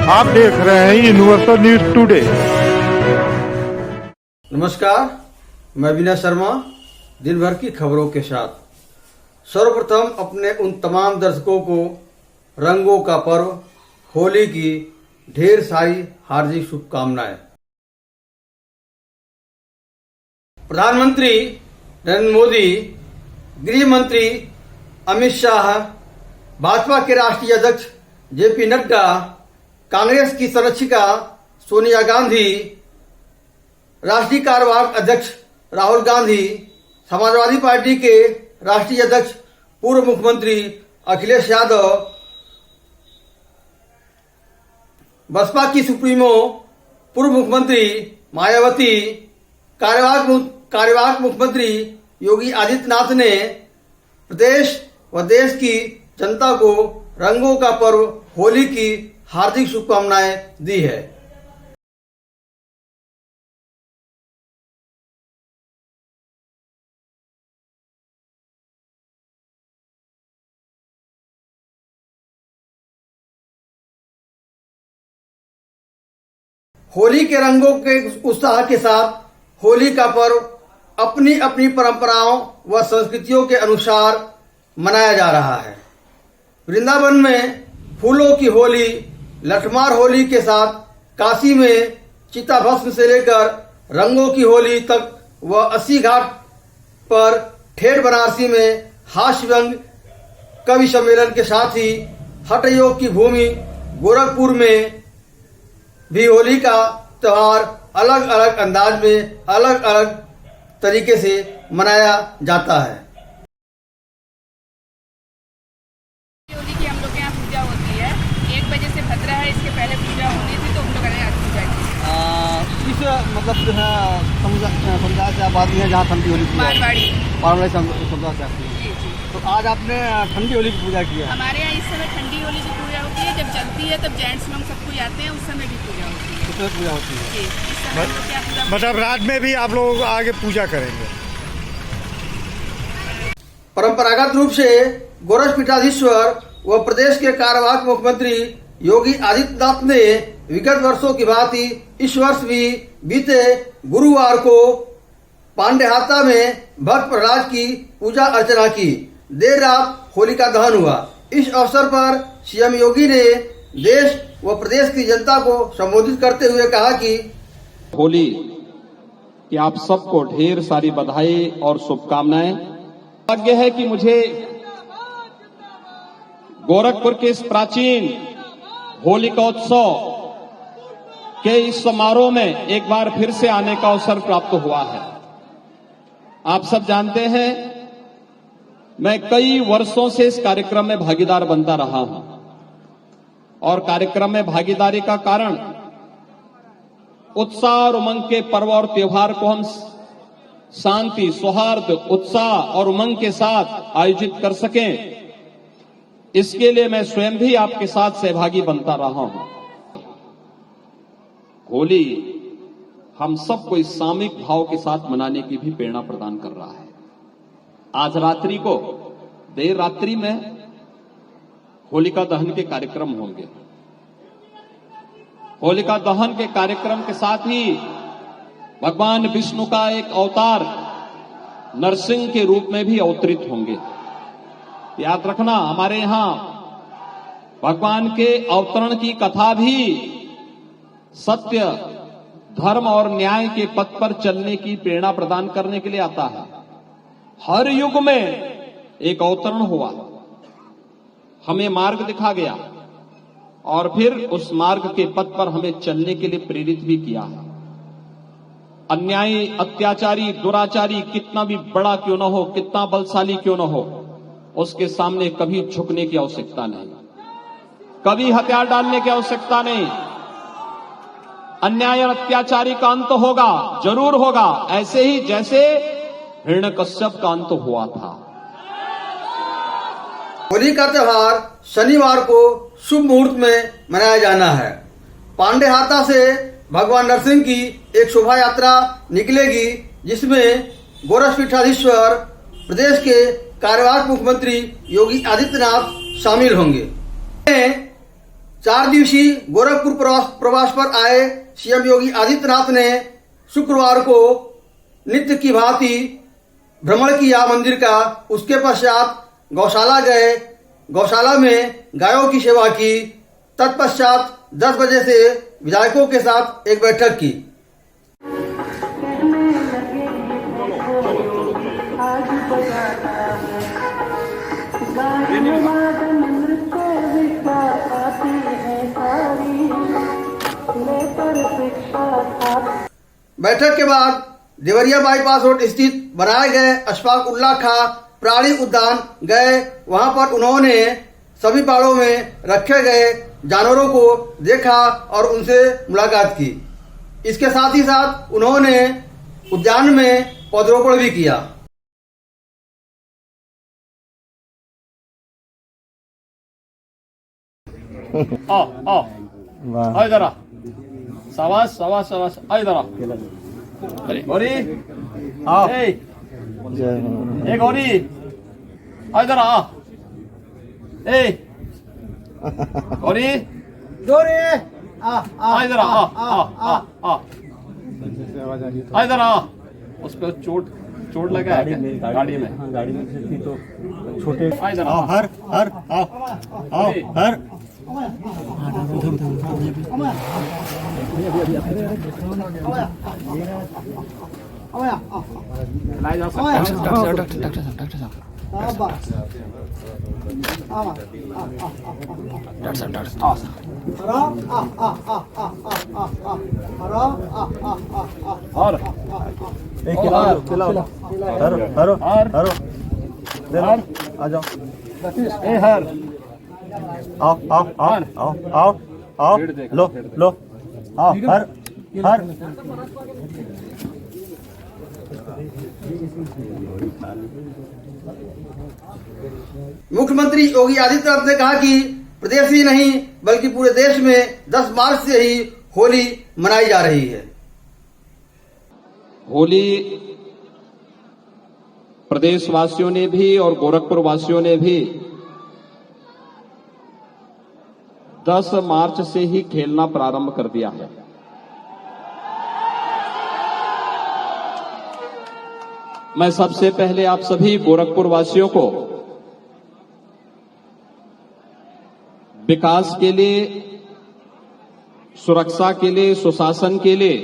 आप देख रहे हैं यूनिवर्सल न्यूज टुडे। नमस्कार, मैं विनय शर्मा दिन भर की खबरों के साथ। सर्वप्रथम अपने उन तमाम दर्शकों को रंगों का पर्व होली की ढेर सारी हार्दिक शुभकामनाएं। प्रधानमंत्री नरेंद्र मोदी, गृह मंत्री अमित शाह, भाजपा के राष्ट्रीय अध्यक्ष जेपी नड्डा, कांग्रेस की संरक्षिका सोनिया गांधी, राष्ट्रीय कार्यवाहक अध्यक्ष राहुल गांधी, समाजवादी पार्टी के राष्ट्रीय अध्यक्ष पूर्व मुख्यमंत्री अखिलेश यादव, बसपा की सुप्रीमो पूर्व मुख्यमंत्री मायावती, कार्यवाहक मुख्यमंत्री योगी आदित्यनाथ ने प्रदेश व देश की जनता को रंगों का पर्व होली की हार्दिक शुभकामनाएं दी है। होली के रंगों के उत्साह के साथ होली का पर्व अपनी अपनी परंपराओं व संस्कृतियों के अनुसार मनाया जा रहा है। वृंदावन में फूलों की होली, लठमार होली के साथ काशी में चिताभस्म से लेकर रंगों की होली तक व 80 घाट पर ठेठ बनारसी में हास्य व्यंग कवि सम्मेलन के साथ ही हठ योग की भूमि गोरखपुर में भी होली का त्योहार अलग अलग अंदाज में अलग अलग तरीके से मनाया जाता है। होली की हम लोग के यहाँ पूजा होती है। 1 बजे से भद्रा है, इसके पहले पूजा होनी थी तो हम लोग यहाँ पूजा की। किस मतलब जो है समुदाय से आबादी है जहाँ ठंडी होली मारवाड़ी समुदाय से आती है। तो आज आपने ठंडी होली की पूजा की है। हमारे यहाँ इस समय ठंडी होली की पूजा होती है। जब जलती है तब जेंट्स लोग सब कोई आते हैं, उस समय भी पूजा होती है। उसमें पूजा होती है जी, इस समय हम लोग के यहाँ पूजा मतलब रात में भी आप लोग आगे पूजा करेंगे। परंपरागत रूप से गोरखपीठाधीश्वर व प्रदेश के कार्यवाहक मुख्यमंत्री योगी आदित्यनाथ ने विगत वर्षों की भांति इस वर्ष भी बीते गुरुवार को पांडेहाता में भक्त प्रहलाद की पूजा अर्चना की। देर रात होलिका दहन हुआ। इस अवसर पर सीएम योगी ने देश व प्रदेश की जनता को संबोधित करते हुए कहा कि होली कि आप सबको ढेर सारी बधाई और शुभकामनाएं। भाग्य है कि मुझे गोरखपुर के इस प्राचीन होलिकोत्सव के इस समारोह में एक बार फिर से आने का अवसर प्राप्त हुआ है। आप सब जानते हैं मैं कई वर्षों से इस कार्यक्रम में भागीदार बनता रहा हूं और कार्यक्रम में भागीदारी का कारण उत्साह और उमंग के पर्व और त्योहार को हम शांति, सौहार्द, उत्साह और उमंग के साथ आयोजित कर सकें, इसके लिए मैं स्वयं भी आपके साथ सहभागी बनता रहा हूं। होली हम सबको इस सामूहिक भाव के साथ मनाने की भी प्रेरणा प्रदान कर रहा है। आज रात्रि को देर रात्रि में होलिका दहन के कार्यक्रम होंगे। होलिका दहन के कार्यक्रम के साथ ही भगवान विष्णु का एक अवतार नरसिंह के रूप में भी अवतरित होंगे। याद रखना, हमारे यहां भगवान के अवतरण की कथा भी सत्य, धर्म और न्याय के पथ पर चलने की प्रेरणा प्रदान करने के लिए आता है। हर युग में एक अवतरण हुआ, हमें मार्ग दिखा गया और फिर उस मार्ग के पथ पर हमें चलने के लिए प्रेरित भी किया है। अन्यायी, अत्याचारी, दुराचारी कितना भी बड़ा क्यों न हो, कितना बलशाली क्यों न हो, उसके सामने कभी झुकने की आवश्यकता नहीं, कभी हथियार डालने की आवश्यकता नहीं। अन्याय और अत्याचारी का अंत होगा, जरूर होगा, ऐसे ही जैसे हिरण्यकश्यप का अंत हुआ था। होली का त्योहार शनिवार को शुभ मुहूर्त में मनाया जाना है। पांडेहाता से भगवान नरसिंह की एक शोभा यात्रा निकलेगी, जिसमें गोरखपीठाधीश्वर प्रदेश के कार्यवाहक मुख्यमंत्री योगी आदित्यनाथ शामिल होंगे। 4 दिवसीय गोरखपुर प्रवास पर आए सीएम योगी आदित्यनाथ ने शुक्रवार को नित्य की भांति भ्रमण किया मंदिर का। उसके पश्चात गौशाला गए, गौशाला में गायों की सेवा की। तत्पश्चात 10 बजे से विधायकों के साथ एक बैठक की। बैठक के बाद देवरिया बाईपास रोड स्थित बनाए गए अशफाक उल्लाह खां प्राणी उद्यान गए। वहां पर उन्होंने सभी पाड़ों में रखे गए जानवरों को देखा और उनसे मुलाकात की। इसके साथ ही साथ उन्होंने उद्यान में पौधरोपण भी किया। आओ इधर आ, शाबाश शाबाश शाबाश, आ इधर आ। गौरी आओ, ए गौरी आ इधर आ, ए गौरी आ इधर आ इधर आ। उस पर चोट लगा है गाड़ी में तो छोटे। आ इधर आ, हर आओ हर लाया जा सकता है। डॉक्टर साहब आ जाओ। ए हर आओ लो आओ हर मुख्यमंत्री योगी आदित्यनाथ ने कहा कि प्रदेश ही नहीं बल्कि पूरे देश में 10 मार्च से ही होली मनाई जा रही है। होली प्रदेशवासियों ने भी और गोरखपुर वासियों ने भी 10 मार्च से ही खेलना प्रारंभ कर दिया है। मैं सबसे पहले आप सभी गोरखपुर वासियों को विकास के लिए, सुरक्षा के लिए, सुशासन के लिए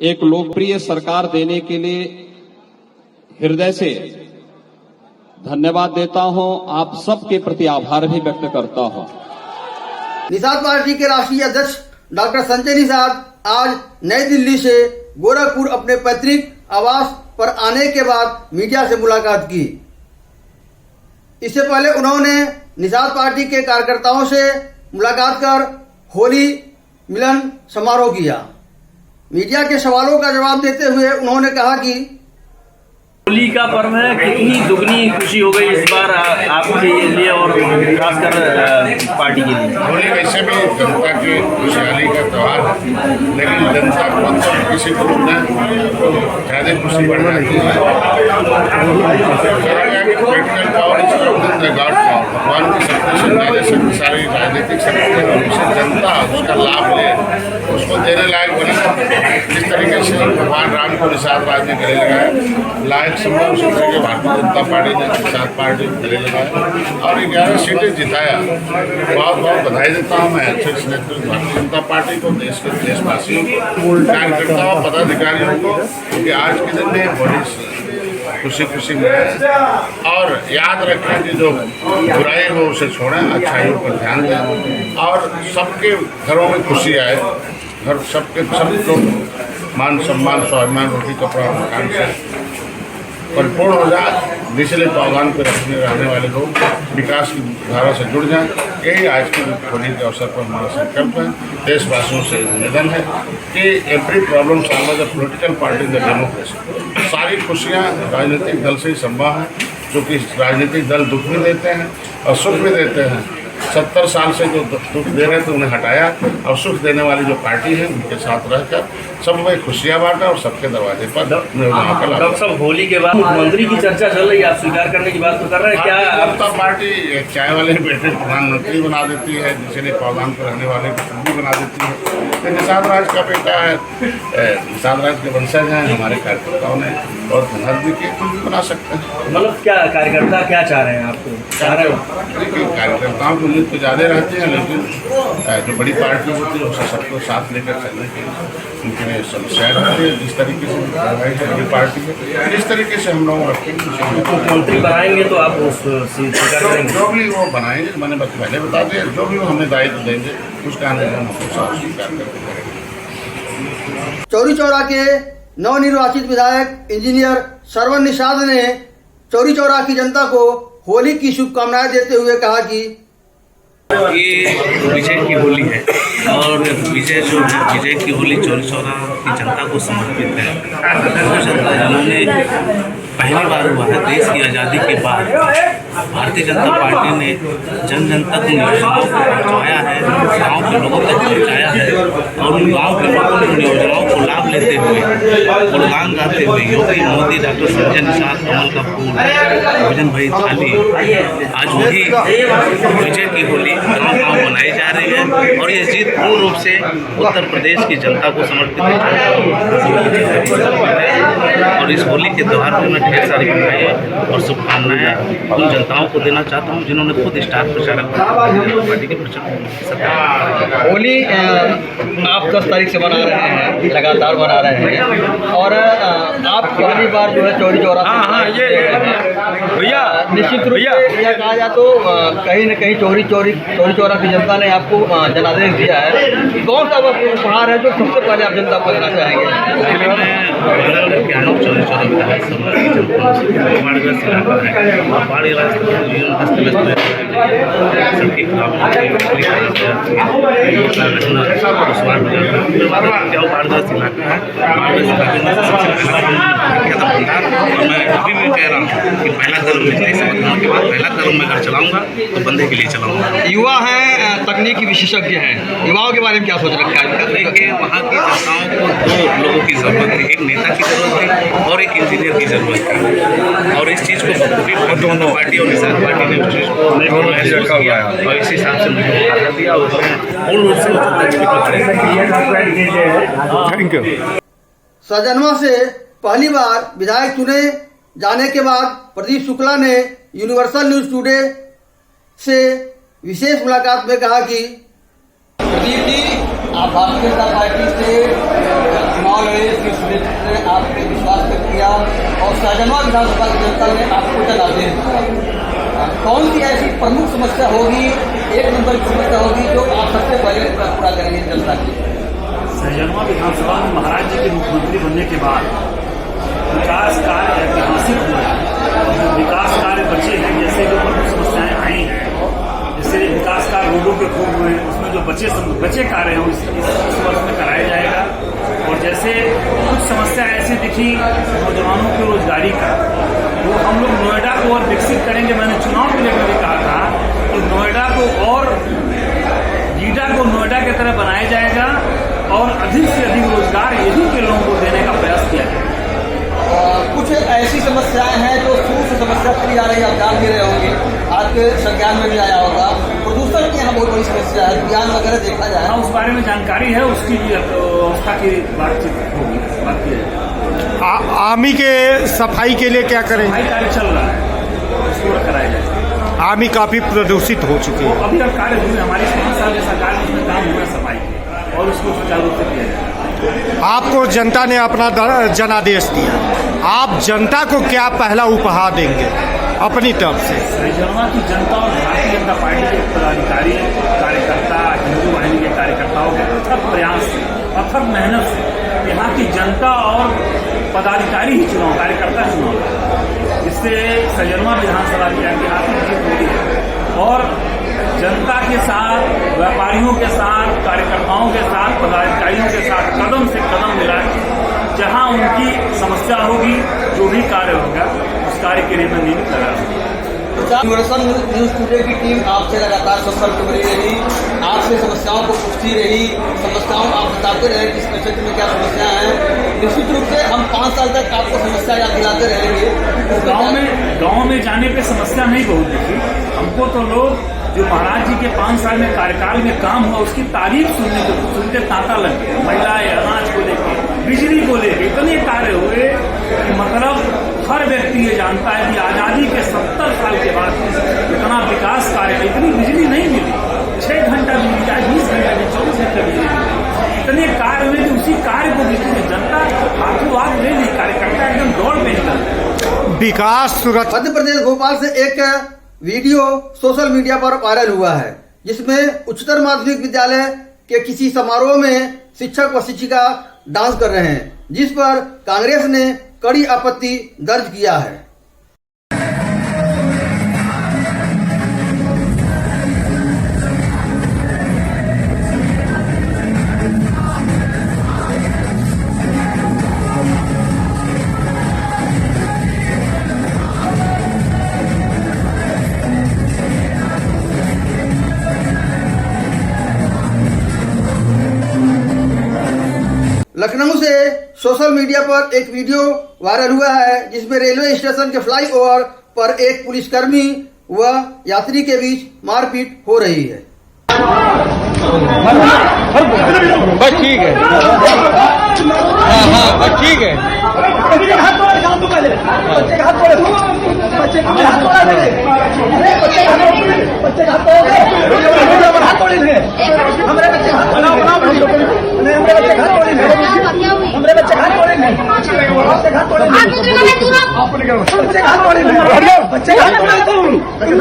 एक लोकप्रिय सरकार देने के लिए हृदय से धन्यवाद देता हूं। आप सबके प्रति आभार भी व्यक्त करता हूं। निषाद पार्टी के राष्ट्रीय अध्यक्ष डॉक्टर संजय निषाद आज नई दिल्ली से गोरखपुर अपने पैतृक आवास पर आने के बाद मीडिया से मुलाकात की। इससे पहले उन्होंने निषाद पार्टी के कार्यकर्ताओं से मुलाकात कर होली मिलन समारोह किया। मीडिया के सवालों का जवाब देते हुए उन्होंने कहा कि होली का पर्व है, कितनी दुगनी खुशी हो गई इस बार आपके लिए और खासकर पार्टी के लिए। होली वैसे भी जनता की खुशहाली का त्यौहार है, लेकिन जनता को किसी ग्रुप में ज़्यादा खुशी बढ़ जाती है। पोलिटिकल पावर भगवान की शक्ति से ज़्यादा शक्तिशाली राजनीतिक शक्ति है, उसे जनता उसका लाभ ले, उसको देने लायक बने। जिस तरीके से भगवान राम को निषाद राज ने गले लगाया, लायक संभव उसी तरीके भारतीय जनता पार्टी ने निषाद पार्टी को गले लगाया और 11 सीटें जिताया। बहुत बहुत बधाई देता हूँ मैं अच्छे नेतृत्व भारतीय जनता पार्टी को, देश के देशवासियों को, कार्यकर्ताओं, पदाधिकारियों को, क्योंकि आज के दिन में बड़ी खुशी मिले। और याद रखें कि जो बुराई हो उसे छोड़ें, अच्छाइयों पर ध्यान दें और सबके घरों में खुशी आए। घर सबके सब लोग मान सम्मान, स्वाभिमान, रोटी कपड़ा मकान से परिपूर्ण हो जाए। निचले पावदान पर रहने वाले लोग विकास की धारा से जुड़ जाएं। यही आज की होली के अवसर पर हमारा संकल्प है। देशवासियों से निवेदन है कि every problem solve the political party in the democracy. सारी खुशियाँ राजनीतिक दल से ही संभव है, क्योंकि राजनीतिक दल दुख भी देते हैं और सुख भी देते हैं। 70 साल से जो दुख दे रहे थे उन्हें हटाया और सुख देने वाली जो पार्टी है उनके साथ रहकर सब में खुशियाँ बांटा और सबके दरवाजे पर डॉक्टर साहब होली के बाद मुख्यमंत्री की चर्चा चल रही है, आप स्वीकार करने की बात तो कर रहे हैं क्या? अब तो पार्टी चाय वाले बेटे प्रधानमंत्री बना देती है, दूसरे पौधान पर रहने वाले को बना देती है। तो निषाद राज का बेटा है, निषाद राज के वंशज हैं हमारे कार्यकर्ताओं ने और नजदीक के कुछ भी बना सकते हैं। मतलब क्या कार्यकर्ता क्या चाह रहे हैं आपको? चाह रहे हो देखिए कार्यकर्ताओं की उम्मीद तो ज़्यादा रहती है, लेकिन जो बड़ी पार्टी होती है उससे सबको साथ लेकर चलने के उनके समस्याएं रहती है। जिस तरीके से बड़ी पार्टी है जिस तरीके से हम लोग रखेंगे मुख्यमंत्री बनाएंगे तो आप उस स्वीकार करेंगे? जो भी वो बनाएंगे, मैंने बस पहले बता दिया, जो भी वो हमें दायित्व देंगे उसका हम साथ स्वीकार करके करेंगे। चौरी चौरा के नवनिर्वाचित विधायक इंजीनियर श्रवण निषाद ने चौरी चौरा की जनता को होली की शुभकामनाएं देते हुए कहा कि ये विजय की होली है और विजय की होली चौरी चौरा की जनता को समर्पित है। जिन्होंने पहली बार हुआ है देश की आज़ादी के बाद भारतीय जनता पार्टी ने जन जन तक उन योजनाओं को पहुँचाया है, गाँव के लोगों तक पहुँचाया है और उन गाँव के लोगों ने उन योजनाओं को लाभ लेते हुए गुणगान गाते हुए योगी मोदी डॉक्टर संजय निषाद कमल का फूल भोजन भई थाली, आज वही विजय की होली गाँव गाँव मनाई जा रही है और ये जीत पूर्ण रूप से उत्तर प्रदेश की जनता को समर्पित है। और इस होली के त्यौहार पर मैं ढेर सारी बधाई और शुभकामनाएं उन जनताओं को देना चाहता हूं जिन्होंने खुद स्टार प्रचारक पार्टी के प्रचार। होली आप 10 तारीख से मना रहे हैं, लगातार मना रहे हैं और आप पहली बार जो है चौरी चौरा भैया निश्चित रूप से यह कहा जाए तो कहीं न कहीं चौरी चौरा की जनता ने आपको जनादेश दिया है। कौन सा उपहार है जो सबसे पहले आप जनता को देना चाहेंगे? मैं अभी भी कह रहा हूँ कि पहला कदम निकले से मतदान के बाद पहला कदम मैं अगर चलाऊंगा तो बंदे के लिए चलाऊंगा। युवा हैं, तकनीकी विशेषज्ञ हैं, युवाओं के बारे में क्या सोच रखा है? देखिए वहाँ की जनताओं को 2 लोगों की ज़रूरत है, एक नेता की ज़रूरत है और एक इंजीनियर की ज़रूरत है और इस चीज़ को दोनों पार्टी और निषाद पार्टी ने उस चीज़ को महसूस किया और इस हिसाब से मुझे मौका दिया और पूर्ण रूप से थैंक यू। सजनवा से पहली बार विधायक चुने जाने के बाद प्रदीप शुक्ला ने यूनिवर्सल न्यूज टुडे से विशेष मुलाकात में कहा कि प्रदीप जी, आप भारतीय जनता पार्टी से चुनाव लड़े, शीर्ष नेतृत्व ने आप पे विश्वास व्यक्त किया और सहजनवा विधानसभा की जनता ने आपको जनादेश दिया। कौन सी ऐसी प्रमुख समस्या होगी, एक नंबर की समस्या होगी जो आप सबसे पहले पूरा करेंगे जनता की? सहजनवा विधानसभा में महाराज जी के मुख्यमंत्री बनने के बाद विकास कार्य ऐतिहासिक हुए हैं। जो विकास कार्य बचे हैं, जैसे जो प्रमुख समस्याएं आई हैं, जैसे विकास कार्य रोडों के खूब हुए, उसमें जो बचे कार्य हैं इस वर्ष में कराया जाएगा। और जैसे कुछ समस्या ऐसी दिखी नौजवानों की रोजगारी का, वो हम लोग नोएडा को और विकसित करेंगे। मैंने चुनाव को लेकर भी कहा था कि नोएडा को और गीडा को नोएडा की तरह बनाया जाएगा और अधिक से अधिक रोजगार यहीं के लोगों को देने का प्रयास किया जाएगा। कुछ ऐसी समस्याएं हैं जो शुरू से समस्या चली आ रही है, आप जान भी रहे होंगे, आपके संज्ञान में भी आया होगा। प्रदूषण की यहाँ बहुत बड़ी समस्या है, ज्ञान वगैरह देखा जाए। हाँ, उस बारे में जानकारी है, उसकी भी व्यवस्था की बातचीत होगी, बात की जाएगी। आर्मी के सफाई के लिए क्या करें? सफाई कार्य चल रहा है, उसको कराया जाएगा। आर्मी काफी प्रदूषित हो चुकी है। अभी तक कार्य हुए, हमारी 5 साल के सरकार में उसमें काम हुआ सफाई और उसको सुचारू रूप से किया जाएगा। आपको जनता ने अपना जनादेश दिया, आप जनता को क्या पहला उपहार देंगे अपनी तरफ से? सहजनवा की जनता और भारतीय जनता पार्टी के पदाधिकारी, कार्यकर्ता, हिंदू वाहिनी के कार्यकर्ताओं के अथक प्रयास से, अथक मेहनत से यहाँ की जनता और पदाधिकारी ही चुनाव, कार्यकर्ता चुनाव, जिससे सहजनवा विधानसभा की ऐतिहासिक जीत हुई है। और जनता के साथ, व्यापारियों के साथ, कार्यकर्ताओं के साथ, पदाधिकारियों के साथ कदम से कदम मिला, जहां उनकी समस्या होगी, जो भी कार्य होगा उस कार्य के लिए मैं नियमित लगा। यूनिवर्सल न्यूज टुडे की टीम आपसे लगातार संपर्क बनी रही, आपसे समस्याओं को पूछती रही, समस्याओं आप बताते रहे कि इस क्षेत्र में क्या समस्या है। निश्चित रूप से हम 5 साल तक आपको समस्या याद दिलाते रहेंगे। गांव में जाने पे समस्या नहीं बहुत दिखी हमको। तो लोग जो महाराज जी के 5 साल में कार्यकाल में काम हुआ उसकी तारीफ सुनते तांता लग गया। महिलाएं अनाज को लेके, बिजली को लेके इतने कार्य हुए कि मतलब हर व्यक्ति ये जानता है कि आजादी के 70 साल के बाद इतना विकास कार्य, इतनी बिजली नहीं मिली। 6 घंटा बिजली आज 20 घंटा में 24 घंटा बिजली मिली। इतने कार्य हुए कि उसी कार्य को देखिए जनता हाथों हाथ ले ली, कार्यकर्ता एकदम दौड़ पे निकल। विकास सुरक्षा। मध्य प्रदेश भोपाल से एक वीडियो सोशल मीडिया पर वायरल हुआ है, जिसमें उच्चतर माध्यमिक विद्यालय के किसी समारोह में शिक्षक व शिक्षिका डांस कर रहे हैं, जिस पर कांग्रेस ने कड़ी आपत्ति दर्ज किया है। लखनऊ से सोशल मीडिया पर एक वीडियो वायरल हुआ है, जिसमें रेलवे स्टेशन के फ्लाईओवर पर एक पुलिसकर्मी व यात्री के बीच मारपीट हो रही है। बस ठीक है, हाँ बस ठीक है।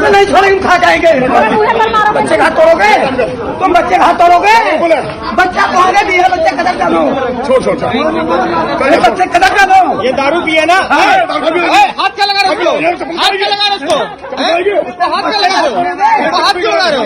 नहीं छोड़ेंगे, खा जाएंगे। बच्चे का तोड़ोगे तुम, बच्चे का तोड़ोगे। बच्चा तो आगे भी है, बच्चे कदर जानो, बच्चे कदर जानो। ये दारू पिए ना, हाथ क्या लगा रहे हो, हाथ क्या लगा रहे हो, हाथ क्या लगा रहे हो।